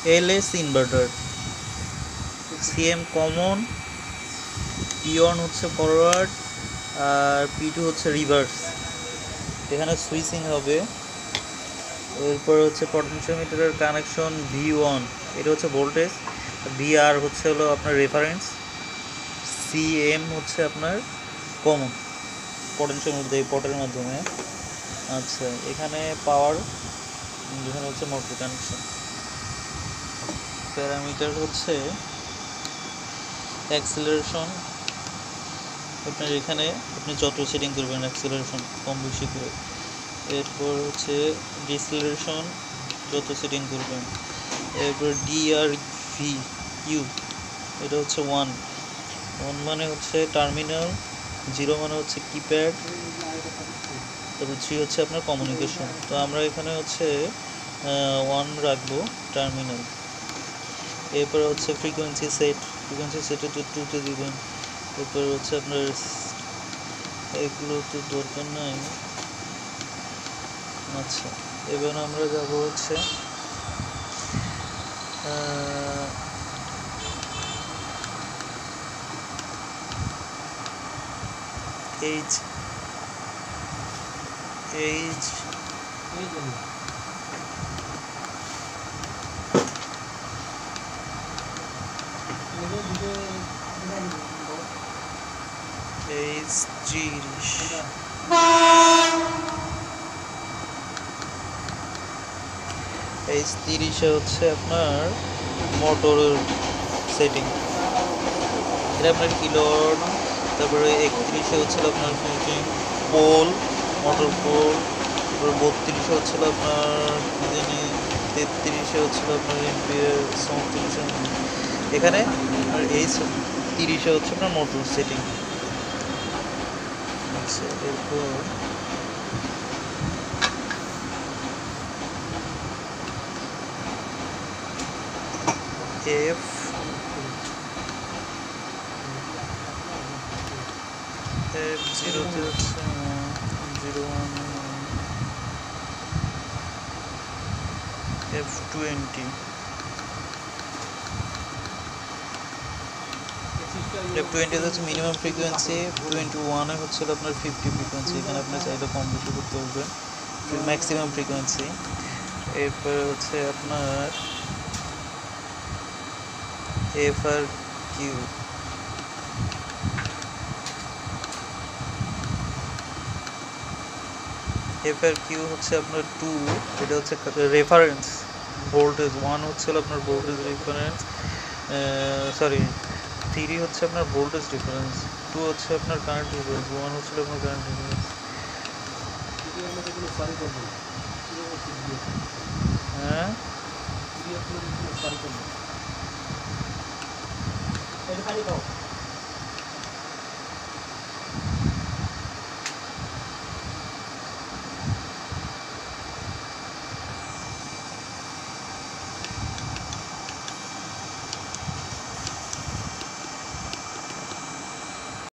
LS inverter, CM common, P one হচ্ছে forward আর পি2 হচ্ছে reverse. এখানে সুইচিং হবে। এরপর হচ্ছে পটেনশিওমিটারের কানেকশন ভি1, এটা হচ্ছে ভোল্টেজ, ভিআর হচ্ছে হলো আপনার রেফারেন্স, সিএম হচ্ছে আপনার কমন পটেনশিওমিটার এই পটের মাধ্যমে। আচ্ছা, এখানে পাওয়ার, এখানে হচ্ছে মোটর কানেকশন। প্যারামিটার হচ্ছে অ্যাক্সিলারেশন, আপনার এখানে আপনি যত সেটিং করবেন অ্যাক্সিলারেশন কম বেশি করে। এরপর হচ্ছে ডিসেলারেশন যত সেটিং করবেন। এরপর ডিআর ভি ইউ, এটা হচ্ছে 1 মানে হচ্ছে টার্মিনাল, 0 মানে হচ্ছে কিপ্যাড, তারপর 3 হচ্ছে আপনার কমিউনিকেশন। তো আমরা এখানে হচ্ছে 1 রাখবো টার্মিনাল। এরপর হচ্ছে ফ্রিকোয়েন্সি সেটে তো 2তে দিবেন। এরপর হচ্ছে আপনার এগুলো তো দরকার নাই। আচ্ছা, এবার আমরা যাব হচ্ছে এইচ H30 হচ্ছে আপনার মোটরের সেটিং, এটা আপনার কিলোওয়াট। তারপরে 31 হচ্ছিল আপনার পোল, মোটর পোল। তারপরে 32 হচ্ছিল আপনার জানি, 33 হচ্ছিল আপনার এম্পিয়ার, 34 এখানে। আর H30 হচ্ছে আপনার মোটর সেটিং। আচ্ছা, এরপর F F0 হচ্ছে 01, F20 হচ্ছে মিনিমাম ফ্রিকোয়েন্সি, F21 হচ্ছিল আপনার 50 ফ্রিকোয়েন্সি, এখানে আপনি চাইলে কম বেশি করতে পারবেন, ম্যাক্সিমাম ফ্রিকোয়েন্সি। এরপর হচ্ছে আপনার FRQ হচ্ছে আপনার 2, এটা হচ্ছে রেফারেন্স ভোল্টেজ। 1 হচ্ছিল আপনার ভোল্টেজ রেফারেন্স, 3 হচ্ছে আপনার ভোল্টেজ ডিফারেন্স, 2 হচ্ছে আপনার কারেন্ট ডিফারেন্স, 1 হচ্ছিল আপনার কারেন্ট ডিফারেন্স। হ্যাঁ,